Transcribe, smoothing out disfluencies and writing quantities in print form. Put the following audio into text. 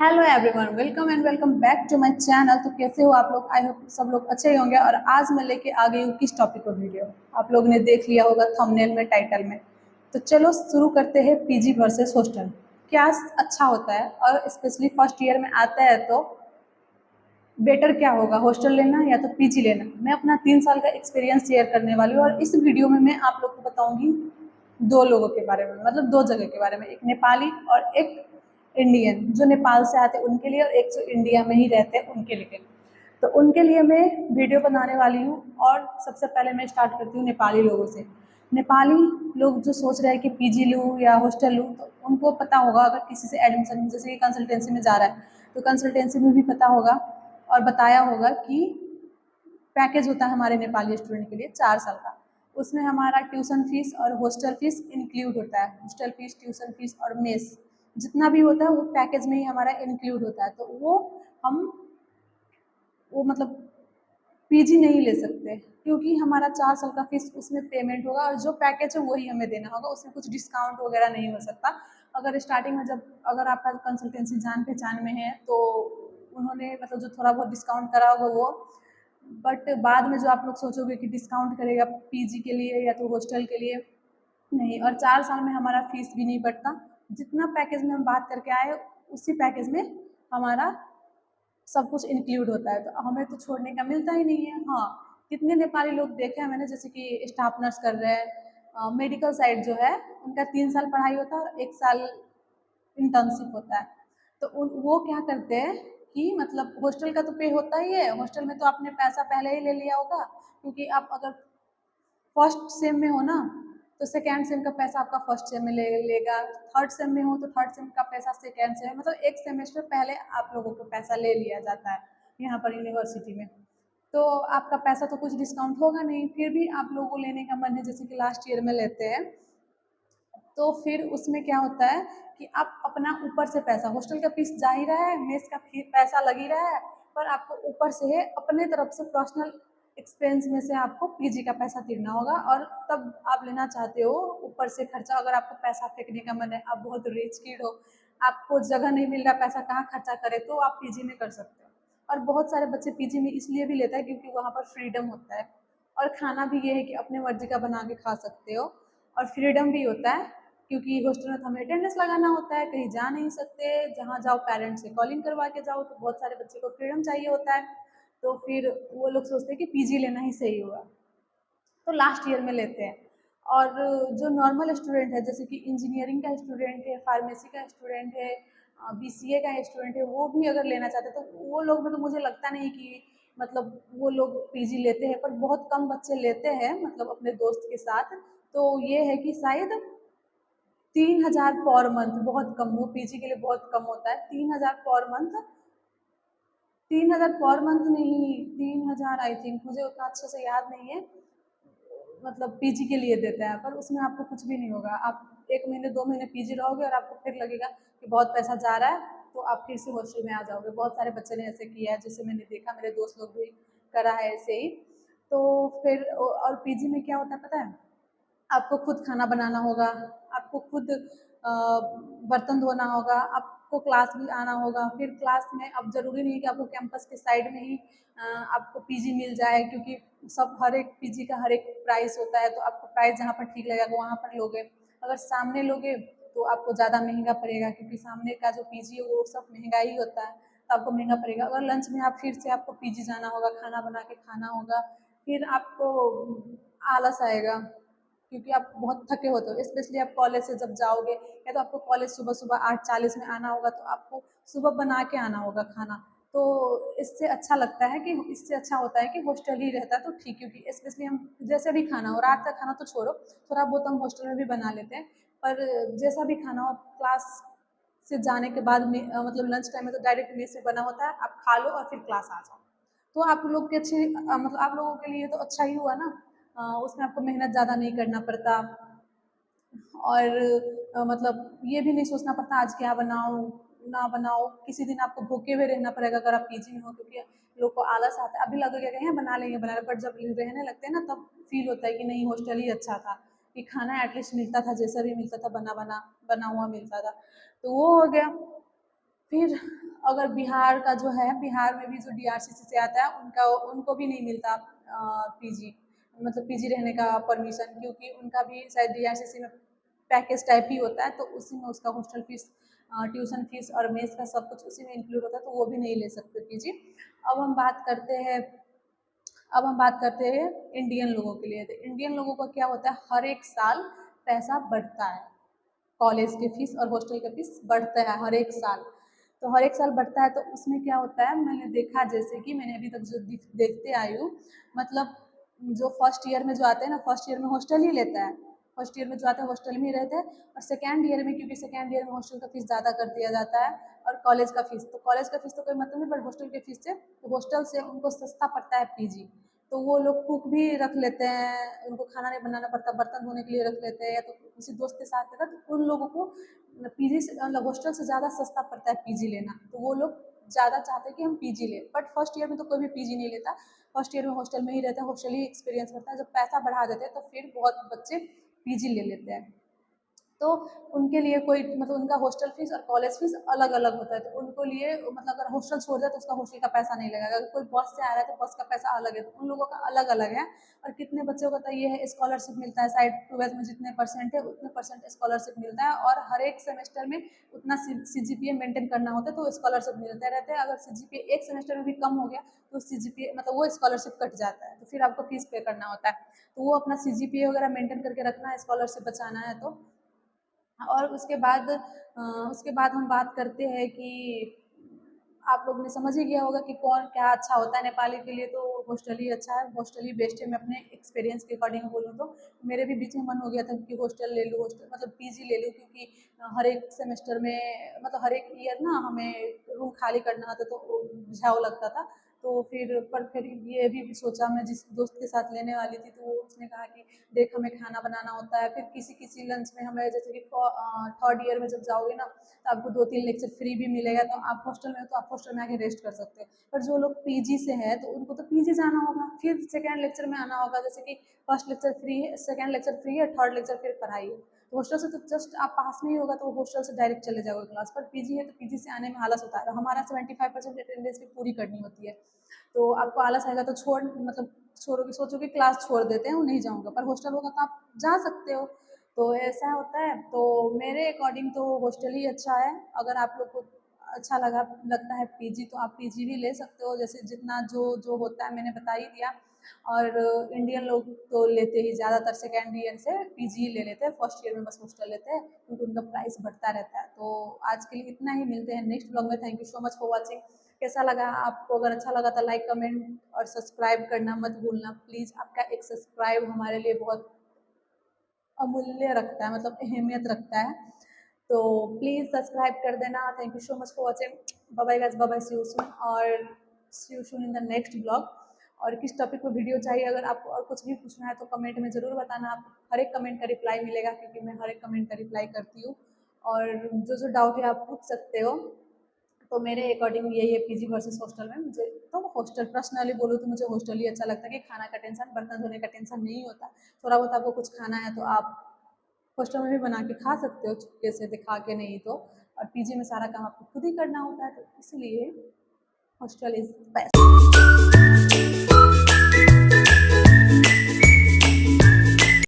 Hello everyone, welcome and welcome back to my channel. तो कैसे हो आप लोग? आई होप सब लोग अच्छे ही होंगे। और आज मैं लेके आ गई हूँ किस टॉपिक पर वीडियो, आप लोगों ने देख लिया होगा थंबनेल में, टाइटल में। तो चलो शुरू करते हैं। पीजी वर्सेस हॉस्टल क्या अच्छा होता है, और स्पेशली फर्स्ट ईयर में आता है तो बेटर क्या होगा, हॉस्टल लेना या तो पीजी लेना। मैं अपना 3 साल का एक्सपीरियंस शेयर करने वाली हूँ, और इस वीडियो में मैं आप लोग को बताऊंगी दो लोगों के बारे में, मतलब दो जगह के बारे में, एक नेपाली और एक इंडियन। जो नेपाल से आते हैं उनके लिए, और एक जो इंडिया में ही रहते हैं उनके लिए। तो उनके लिए मैं वीडियो बनाने वाली हूँ। और सबसे पहले मैं स्टार्ट करती हूँ नेपाली लोगों से। नेपाली लोग जो सोच रहे हैं कि पीजी लूँ या हॉस्टल लूँ, तो उनको पता होगा, अगर किसी से एडमिशन, जैसे कि कंसल्टेंसी में जा रहा है तो कंसल्टेंसी में भी पता होगा और बताया होगा कि पैकेज होता है हमारे नेपाली स्टूडेंट के लिए 4 साल का। उसमें हमारा ट्यूशन फीस और हॉस्टल फीस इंक्लूड होता है। हॉस्टल फीस, ट्यूशन फीस और मेस जितना भी होता है वो पैकेज में ही हमारा इंक्लूड होता है। तो हम वो मतलब पीजी नहीं ले सकते, क्योंकि हमारा 4 साल का फीस उसमें पेमेंट होगा, और जो पैकेज है वही हमें देना होगा। उसमें कुछ डिस्काउंट वगैरह नहीं हो सकता। अगर स्टार्टिंग में, जब अगर आपका कंसल्टेंसी जान पहचान में है तो उन्होंने मतलब जो थोड़ा बहुत डिस्काउंट करा होगा वो। बट बाद में जो आप लोग सोचोगे कि डिस्काउंट करेगा पीजी के लिए या तो हॉस्टल के लिए, नहीं। और 4 साल में हमारा फीस भी नहीं बढ़ता। जितना पैकेज में हम बात करके आए उसी पैकेज में हमारा सब कुछ इंक्लूड होता है। तो हमें तो छोड़ने का मिलता ही नहीं है। हाँ, कितने नेपाली लोग देखे हैं मैंने, जैसे कि स्टाफ नर्स कर रहे हैं, मेडिकल साइड जो है उनका 3 साल पढ़ाई होता है और 1 साल इंटर्नशिप होता है। तो वो क्या करते हैं कि मतलब हॉस्टल का तो पे होता ही है, हॉस्टल में तो आपने पैसा पहले ही ले लिया होगा, क्योंकि आप अगर फर्स्ट सेम में हो ना तो सेकेंड सेम का पैसा आपका फर्स्ट सेम में लेगा। थर्ड सेम में हो तो थर्ड सेम का पैसा सेकेंड सेम, मतलब एक सेमेस्टर पहले आप लोगों को पैसा ले लिया जाता है यहाँ पर यूनिवर्सिटी में। तो आपका पैसा तो कुछ डिस्काउंट होगा नहीं, फिर भी आप लोगों को लेने का मन है, जैसे कि लास्ट ईयर में लेते हैं। तो फिर उसमें क्या होता है कि आप अपना ऊपर से पैसा, हॉस्टल का फीस जा ही रहा है, मेस का पैसा लग ही रहा है, पर आपको ऊपर से है अपने तरफ से पर्सनल एक्सपेंस में से आपको पीजी का पैसा देना होगा। और तब आप लेना चाहते हो ऊपर से खर्चा। अगर आपको पैसा फेंकने का मन है, आप बहुत रिच किड हो, आपको जगह नहीं मिल रहा पैसा कहाँ खर्चा करे, तो आप पीजी में कर सकते हो। और बहुत सारे बच्चे पीजी में इसलिए भी लेते हैं क्योंकि वहाँ पर फ्रीडम होता है, और खाना भी ये है कि अपने मर्जी का बना के खा सकते हो, और फ्रीडम भी होता है। क्योंकि हॉस्टल में तो हमें अटेंडेंस लगाना होता है, कहीं जा नहीं सकते, जहाँ जाओ पेरेंट्स से कॉलिंग करवा के जाओ। तो बहुत सारे बच्चे को फ्रीडम चाहिए होता है, तो फिर वो लोग सोचते हैं कि पीजी लेना ही सही होगा, तो लास्ट ईयर में लेते हैं। और जो नॉर्मल स्टूडेंट है, जैसे कि इंजीनियरिंग का स्टूडेंट है, फार्मेसी का स्टूडेंट है, बीसीए का स्टूडेंट है, वो भी अगर लेना चाहते हैं तो वो लोग में तो मुझे लगता नहीं कि मतलब वो लोग पीजी लेते हैं, पर बहुत कम बच्चे लेते हैं, मतलब अपने दोस्त के साथ। तो ये है कि शायद 3,000 पर मंथ बहुत कम, वो पीजी के लिए बहुत कम होता है। 3,000 पर मंथ, 3,000 पर मंथ नहीं, 3,000 आई थिंक, मुझे उतना अच्छे से याद नहीं है, मतलब पीजी के लिए देता है। पर उसमें आपको कुछ भी नहीं होगा। आप 1 महीने 2 महीने पीजी रहोगे और आपको फिर लगेगा कि बहुत पैसा जा रहा है, तो आप फिर से हॉस्टल में आ जाओगे। बहुत सारे बच्चे ने ऐसे किया है, जिससे मैंने देखा, मेरे दोस्त लोग भी करा है ऐसे ही। तो फिर और पीजी में क्या होता है पता है, आपको खुद खाना बनाना होगा, आपको खुद बर्तन धोना होगा, आपको क्लास भी आना होगा। फिर क्लास में अब ज़रूरी नहीं कि आपको कैंपस के साइड में ही आपको पीजी मिल जाए, क्योंकि सब हर एक पीजी का हर एक प्राइस होता है। तो आपको प्राइस जहाँ पर ठीक लगेगा वहाँ पर लोगे। अगर सामने लोगे तो आपको ज़्यादा महंगा पड़ेगा, क्योंकि सामने का जो पीजी है वो सब महंगा ही होता है, तो आपको महंगा पड़ेगा। अगर लंच में आप फिर से आपको पीजी जाना होगा, खाना बना के खाना होगा, फिर आपको आलस आएगा, क्योंकि आप बहुत थके होते हो। स्पेशली आप कॉलेज से जब जाओगे, या तो आपको कॉलेज सुबह सुबह 8:40 में आना होगा, तो आपको सुबह बना के आना होगा खाना। तो इससे अच्छा लगता है कि इससे अच्छा होता है कि हॉस्टल ही रहता है तो ठीक, क्योंकि स्पेशली हम जैसे भी खाना हो, रात का खाना तो छोड़ो, थोड़ा बहुत हम हॉस्टल में भी बना लेते हैं, पर जैसा भी खाना हो क्लास से जाने के बाद में मतलब लंच टाइम में तो डायरेक्ट मेस से बना होता है, आप खा लो और फिर क्लास आ जाओ। तो आप लोग के अच्छे मतलब आप लोगों के लिए तो अच्छा ही हुआ ना। उसमें आपको मेहनत ज़्यादा नहीं करना पड़ता, और मतलब ये भी नहीं सोचना पड़ता आज क्या बनाऊँ ना बनाओ। किसी दिन आपको भूखे हुए रहना पड़ेगा अगर आप पीजी में हो, क्योंकि लोग को आलस आता है। अभी लगेगा कि यहाँ बना लेंगे बना लेंगे, बट जब रहने लगते हैं ना तब फील होता है कि नहीं, हॉस्टल ही अच्छा था, कि खाना एटलीस्ट मिलता था, जैसा भी मिलता था बना बना बना हुआ मिलता था। तो वो हो गया। फिर अगर बिहार का जो है, बिहार में भी जो DRCC से आता है उनको भी नहीं मिलता पीजी, मतलब पीजी रहने का परमिशन, क्योंकि उनका भी शायद DRCC में पैकेज टाइप ही होता है, तो उसी में उसका हॉस्टल फीस, ट्यूशन फीस और मेस का सब कुछ उसी में इंक्लूड होता है, तो वो भी नहीं ले सकते पीजी। अब हम बात करते हैं अब हम बात करते हैं इंडियन लोगों के लिए। तो इंडियन लोगों का क्या होता है, हर एक साल पैसा बढ़ता है, कॉलेज के फीस और हॉस्टल का फीस बढ़ता है हर एक साल। तो हर एक साल बढ़ता है, तो उसमें क्या होता है, मैंने देखा, जैसे कि मैंने अभी तक जो देखते आई हूँ, मतलब जो फर्स्ट ईयर में जो आते हैं ना, फर्स्ट ईयर में हॉस्टल ही लेता है, फर्स्ट ईयर में जो आता है हॉस्टल में ही रहते हैं, और सेकेंड ईयर में, क्योंकि सेकेंड ईयर में हॉस्टल का फीस ज़्यादा कर दिया जाता है, और कॉलेज का फीस तो कोई मतलब नहीं, बट हॉस्टल के फीस से, तो हॉस्टल से उनको सस्ता पड़ता है पीजी, तो वो लोग कुक भी रख लेते हैं, उनको खाना नहीं बनाना पड़ता, बर्तन धोने के लिए रख लेते हैं, या तो किसी दोस्त के साथ रहता, तो उन लोगों को पीजी से, मतलब हॉस्टल से ज़्यादा सस्ता पड़ता है पीजी लेना, तो वो लोग ज़्यादा चाहते हैं कि हम पीजी लें। बट फर्स्ट ईयर में तो कोई भी पीजी नहीं लेता, फर्स्ट ईयर में हॉस्टल में ही रहता है, हॉस्टल ही एक्सपीरियंस करता है। जब पैसा बढ़ा देते हैं तो फिर बहुत बच्चे पीजी ले लेते हैं, तो उनके लिए कोई, मतलब उनका हॉस्टल फीस और कॉलेज फीस अलग अलग होता है, तो उनको लिए, मतलब अगर हॉस्टल छोड़ जाए तो उसका हॉस्टल का पैसा नहीं लगेगा, अगर कोई बस से आ रहा है तो बस का पैसा अलग है, तो उन लोगों का अलग अलग है। और कितने बच्चों को तो ये है, स्कॉलरशिप मिलता है, शायद 12th में जितने परसेंट है उतने परसेंट स्कॉलरशिप मिलता है, और हर एक सेमेस्टर में उतना CGPA मेंटेन करना होता है, तो स्कॉलरशिप मिलते रहते हैं। अगर CGPA एक सेमेस्टर में भी कम हो गया तो CGPA, मतलब वो स्कॉलरशिप कट जाता है, तो फिर आपको फीस पे करना होता है, तो वो अपना CGPA वगैरह मेंटेन करके रखना है, स्कॉलरशिप बचाना है। तो और उसके बाद हम बात करते हैं कि आप लोग ने समझ ही गया होगा कि कौन क्या अच्छा होता है नेपाली के लिए, तो हॉस्टल ही अच्छा है, हॉस्टल ही बेस्ट है। मैं अपने एक्सपीरियंस के अकॉर्डिंग बोलूँ तो मेरे भी बीच में मन हो गया था कि हॉस्टल ले लूँ, हॉस्टल मतलब पीजी ले लूँ, क्योंकि हर एक सेमेस्टर में, मतलब हर एक ईयर ना हमें रूम खाली करना होता, तो झाव लगता था। तो फिर ये भी सोचा, मैं जिस दोस्त के साथ लेने वाली थी, तो उसने कहा कि देख, हमें खाना बनाना होता है, फिर किसी किसी लंच में हमें, जैसे कि थर्ड ईयर में जब जाओगे ना, तो आपको 2-3 लेक्चर फ्री भी मिलेगा, तो आप हॉस्टल में हो तो आप हॉस्टल में आके रेस्ट कर सकते हो। पर जो लोग पीजी से है तो उनको तो पीजी जाना होगा, फिर सेकेंड लेक्चर में आना होगा, जैसे कि फर्स्ट लेक्चर फ्री है, सेकेंड लेक्चर फ्री है, थर्ड लेक्चर फिर पढ़ाई है। तो हॉस्टल से तो जस्ट आप पास में ही होगा, तो हॉस्टल से डायरेक्ट चले जाओगे क्लास पर। पीजी है तो पीजी से आने में आलस होता है, हमारा 75% अटेंडेंस भी पूरी करनी होती है, तो आपको आलस आएगा तो छोड़ोगे, सोचोगे क्लास छोड़ देते हैं, वो नहीं जाऊँगा, पर हॉस्टल होगा तो आप जा सकते हो। तो ऐसा होता है, तो मेरे अकॉर्डिंग तो हॉस्टल ही अच्छा है। अगर आप लोग को अच्छा लगता है पीजी, तो आप पीजी भी ले सकते हो, जैसे जितना जो जो होता है मैंने बता ही दिया। और इंडियन लोग तो लेते ही ज़्यादातर सेकेंड ईयर से पीजी ही ले लेते हैं, फर्स्ट ईयर में बस हॉस्टल लेते हैं, क्योंकि उनका प्राइस बढ़ता रहता है। तो आज के लिए इतना ही, मिलते हैं नेक्स्ट ब्लॉग में। Thank you so much for watching. कैसा लगा आपको? अगर अच्छा लगा तो लाइक, कमेंट और सब्सक्राइब करना मत भूलना प्लीज़। आपका एक सब्सक्राइब हमारे लिए बहुत अमूल्य रखता है, मतलब अहमियत रखता है, तो प्लीज़ सब्सक्राइब कर देना। Thank you so much for watching. Bye bye guys, bye bye, see you soon, और see you soon in the next blog. और किस टॉपिक पर वीडियो चाहिए, अगर आपको और कुछ भी पूछना है तो कमेंट में ज़रूर बताना। आप हर एक कमेंट का रिप्लाई मिलेगा, क्योंकि मैं हर एक कमेंट का रिप्लाई करती हूँ, और जो जो डाउट है आप पूछ सकते हो। तो मेरे अकॉर्डिंग यही है, पीजी वर्सेस हॉस्टल में। मुझे तो हॉस्टल, पर्सनली बोलूँ तो मुझे हॉस्टल ही अच्छा लगता है, कि खाना का टेंशन, बर्तन धोने का टेंशन नहीं होता। थोड़ा बहुत आपको कुछ खाना है तो आप हॉस्टल में भी बना के खा सकते हो, चुपके से दिखा के, नहीं तो। और पीजी में सारा काम आपको खुद ही करना होता है, तो इसलिए हॉस्टल इज़ बेस्ट।